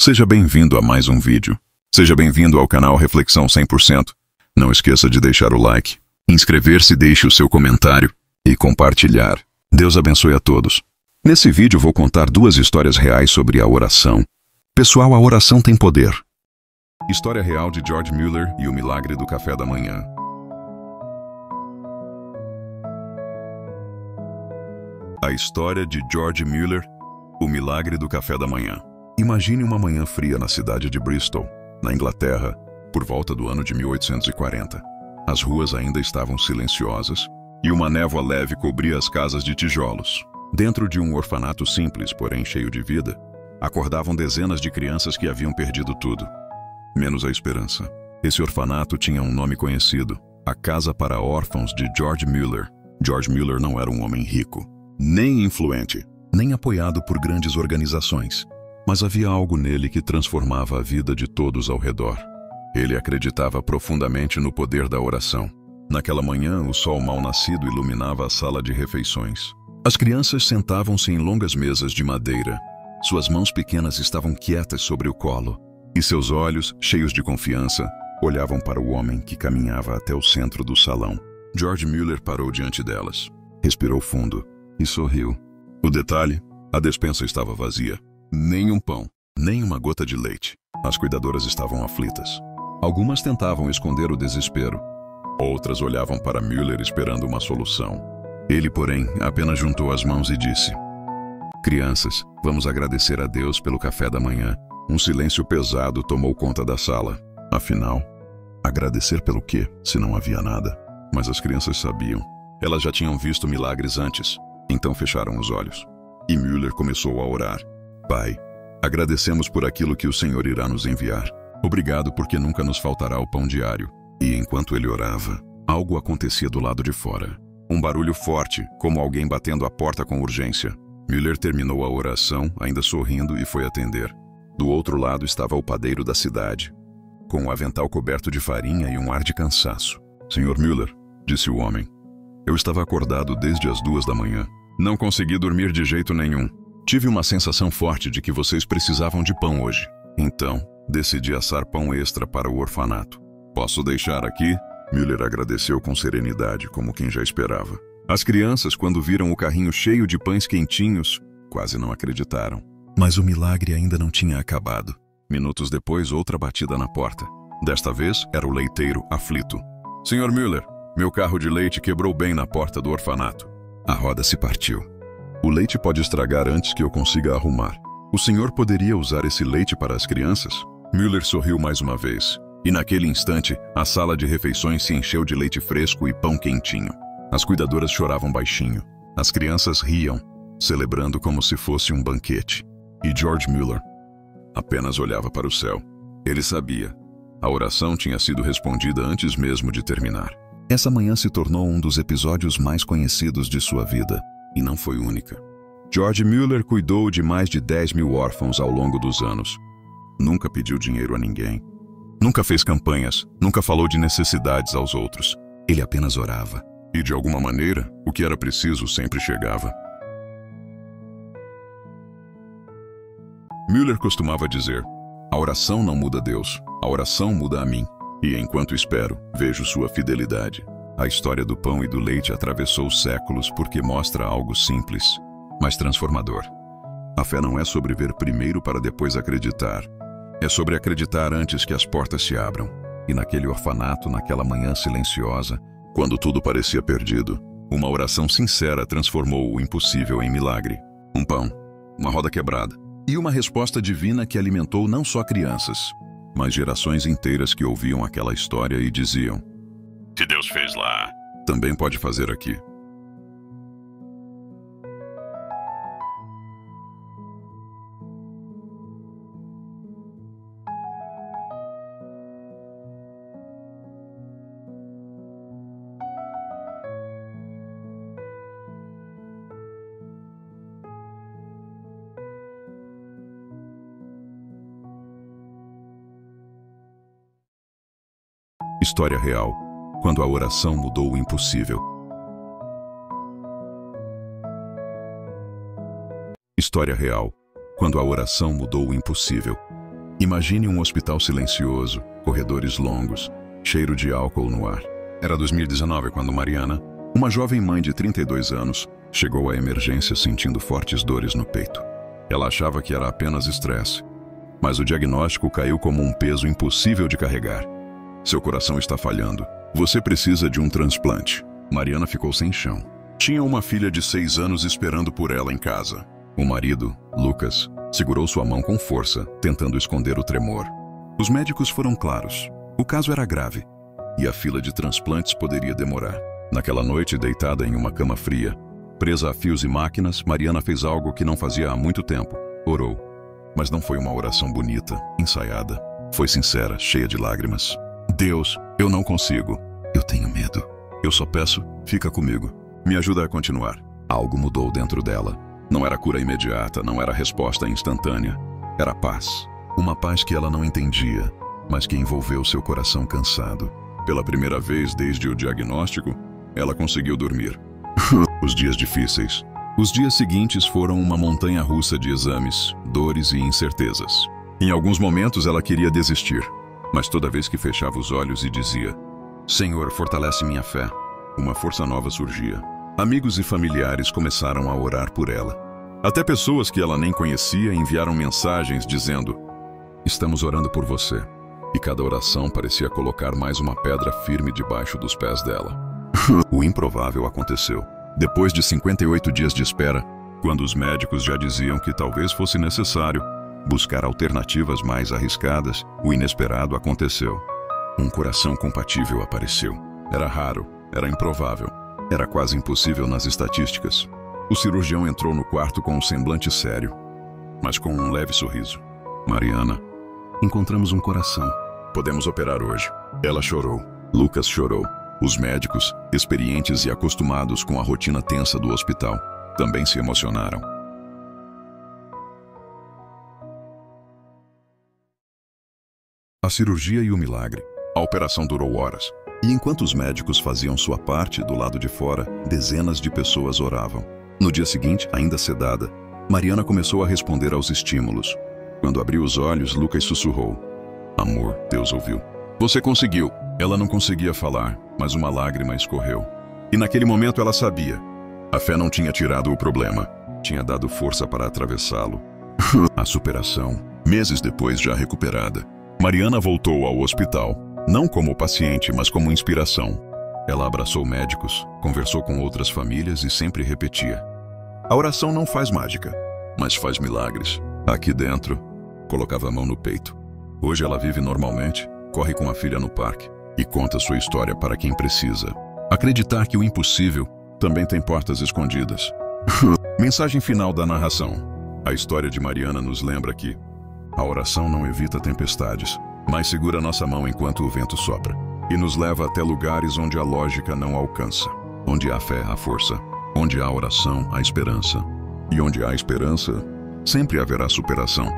Seja bem-vindo a mais um vídeo. Seja bem-vindo ao canal Reflexão 100%. Não esqueça de deixar o like, inscrever-se, deixe o seu comentário e compartilhar. Deus abençoe a todos. Nesse vídeo vou contar duas histórias reais sobre a oração. Pessoal, a oração tem poder. História real de George Mueller e o milagre do café da manhã. A história de George Mueller, o milagre do café da manhã. Imagine uma manhã fria na cidade de Bristol, na Inglaterra, por volta do ano de 1840. As ruas ainda estavam silenciosas e uma névoa leve cobria as casas de tijolos. Dentro de um orfanato simples, porém cheio de vida, acordavam dezenas de crianças que haviam perdido tudo, menos a esperança. Esse orfanato tinha um nome conhecido, a Casa para Órfãos de George Mueller. George Mueller não era um homem rico, nem influente, nem apoiado por grandes organizações. Mas havia algo nele que transformava a vida de todos ao redor. Ele acreditava profundamente no poder da oração. Naquela manhã, o sol mal nascido iluminava a sala de refeições. As crianças sentavam-se em longas mesas de madeira. Suas mãos pequenas estavam quietas sobre o colo, e seus olhos, cheios de confiança, olhavam para o homem que caminhava até o centro do salão. George Mueller parou diante delas, respirou fundo e sorriu. O detalhe: a despensa estava vazia. Nem um pão, nem uma gota de leite. As cuidadoras estavam aflitas. Algumas tentavam esconder o desespero. Outras olhavam para Mueller esperando uma solução. Ele, porém, apenas juntou as mãos e disse: "Crianças, vamos agradecer a Deus pelo café da manhã." Um silêncio pesado tomou conta da sala. Afinal, agradecer pelo quê, se não havia nada? Mas as crianças sabiam. Elas já tinham visto milagres antes. Então fecharam os olhos. E Mueller começou a orar. Pai, agradecemos por aquilo que o Senhor irá nos enviar. Obrigado porque nunca nos faltará o pão diário. E enquanto ele orava, algo acontecia do lado de fora. Um barulho forte, como alguém batendo a porta com urgência. Mueller terminou a oração, ainda sorrindo, e foi atender. Do outro lado estava o padeiro da cidade, com um avental coberto de farinha e um ar de cansaço. "Senhor Mueller", disse o homem, "eu estava acordado desde as 2 da manhã. Não consegui dormir de jeito nenhum. Tive uma sensação forte de que vocês precisavam de pão hoje. Então, decidi assar pão extra para o orfanato. Posso deixar aqui?" Mueller agradeceu com serenidade, como quem já esperava. As crianças, quando viram o carrinho cheio de pães quentinhos, quase não acreditaram. Mas o milagre ainda não tinha acabado. Minutos depois, outra batida na porta. Desta vez, era o leiteiro, aflito. "Senhor Mueller, meu carro de leite quebrou bem na porta do orfanato. A roda se partiu. O leite pode estragar antes que eu consiga arrumar. O senhor poderia usar esse leite para as crianças?" Mueller sorriu mais uma vez. E naquele instante, a sala de refeições se encheu de leite fresco e pão quentinho. As cuidadoras choravam baixinho. As crianças riam, celebrando como se fosse um banquete. E George Mueller apenas olhava para o céu. Ele sabia. A oração tinha sido respondida antes mesmo de terminar. Essa manhã se tornou um dos episódios mais conhecidos de sua vida. E não foi única. George Mueller cuidou de mais de 10.000 órfãos ao longo dos anos. Nunca pediu dinheiro a ninguém. Nunca fez campanhas, nunca falou de necessidades aos outros. Ele apenas orava. E de alguma maneira, o que era preciso sempre chegava. Mueller costumava dizer: "A oração não muda Deus, a oração muda a mim. E enquanto espero, vejo sua fidelidade." A história do pão e do leite atravessou séculos porque mostra algo simples, mas transformador. A fé não é sobre ver primeiro para depois acreditar. É sobre acreditar antes que as portas se abram. E naquele orfanato, naquela manhã silenciosa, quando tudo parecia perdido, uma oração sincera transformou o impossível em milagre. Um pão, uma roda quebrada, e uma resposta divina que alimentou não só crianças, mas gerações inteiras que ouviam aquela história e diziam: "Se Deus fez lá, também pode fazer aqui." História real, quando a oração mudou o impossível. História real, quando a oração mudou o impossível. Imagine um hospital silencioso, corredores longos, cheiro de álcool no ar. Era 2019 quando Mariana, uma jovem mãe de 32 anos, chegou à emergência sentindo fortes dores no peito. Ela achava que era apenas estresse, mas o diagnóstico caiu como um peso impossível de carregar. Seu coração está falhando. Você precisa de um transplante. Mariana ficou sem chão. Tinha uma filha de 6 anos esperando por ela em casa. O marido, Lucas, segurou sua mão com força, tentando esconder o tremor. Os médicos foram claros. O caso era grave, e a fila de transplantes poderia demorar. Naquela noite, deitada em uma cama fria, presa a fios e máquinas, Mariana fez algo que não fazia há muito tempo. Orou. Mas não foi uma oração bonita, ensaiada. Foi sincera, cheia de lágrimas. Deus, eu não consigo. Eu tenho medo. Eu só peço, fica comigo. Me ajuda a continuar. Algo mudou dentro dela. Não era cura imediata, não era resposta instantânea. Era paz. Uma paz que ela não entendia, mas que envolveu seu coração cansado. Pela primeira vez desde o diagnóstico, ela conseguiu dormir. Os dias difíceis. Os dias seguintes foram uma montanha-russa de exames, dores e incertezas. Em alguns momentos ela queria desistir, mas toda vez que fechava os olhos e dizia: Senhor, fortalece minha fé, uma força nova surgia. Amigos e familiares começaram a orar por ela. Até pessoas que ela nem conhecia enviaram mensagens dizendo: Estamos orando por você. E cada oração parecia colocar mais uma pedra firme debaixo dos pés dela. O improvável aconteceu. Depois de 58 dias de espera, quando os médicos já diziam que talvez fosse necessário buscar alternativas mais arriscadas, o inesperado aconteceu. Um coração compatível apareceu. Era raro, era improvável, era quase impossível nas estatísticas. O cirurgião entrou no quarto com um semblante sério, mas com um leve sorriso. Mariana, encontramos um coração. Podemos operar hoje. Ela chorou. Lucas chorou. Os médicos, experientes e acostumados com a rotina tensa do hospital, também se emocionaram. A cirurgia e o milagre. A operação durou horas. E enquanto os médicos faziam sua parte do lado de fora, dezenas de pessoas oravam. No dia seguinte, ainda sedada, Mariana começou a responder aos estímulos. Quando abriu os olhos, Lucas sussurrou: Amor, Deus ouviu. Você conseguiu. Ela não conseguia falar, mas uma lágrima escorreu. E naquele momento ela sabia. A fé não tinha tirado o problema, tinha dado força para atravessá-lo. A superação. Meses depois, já recuperada, Mariana voltou ao hospital, não como paciente, mas como inspiração. Ela abraçou médicos, conversou com outras famílias e sempre repetia: A oração não faz mágica, mas faz milagres. Aqui dentro, colocava a mão no peito. Hoje ela vive normalmente, corre com a filha no parque e conta sua história para quem precisa. Acreditar que o impossível também tem portas escondidas. Mensagem final da narração. A história de Mariana nos lembra que a oração não evita tempestades, mas segura nossa mão enquanto o vento sopra e nos leva até lugares onde a lógica não alcança. Onde há fé, há força. Onde há oração, há esperança. E onde há esperança, sempre haverá superação.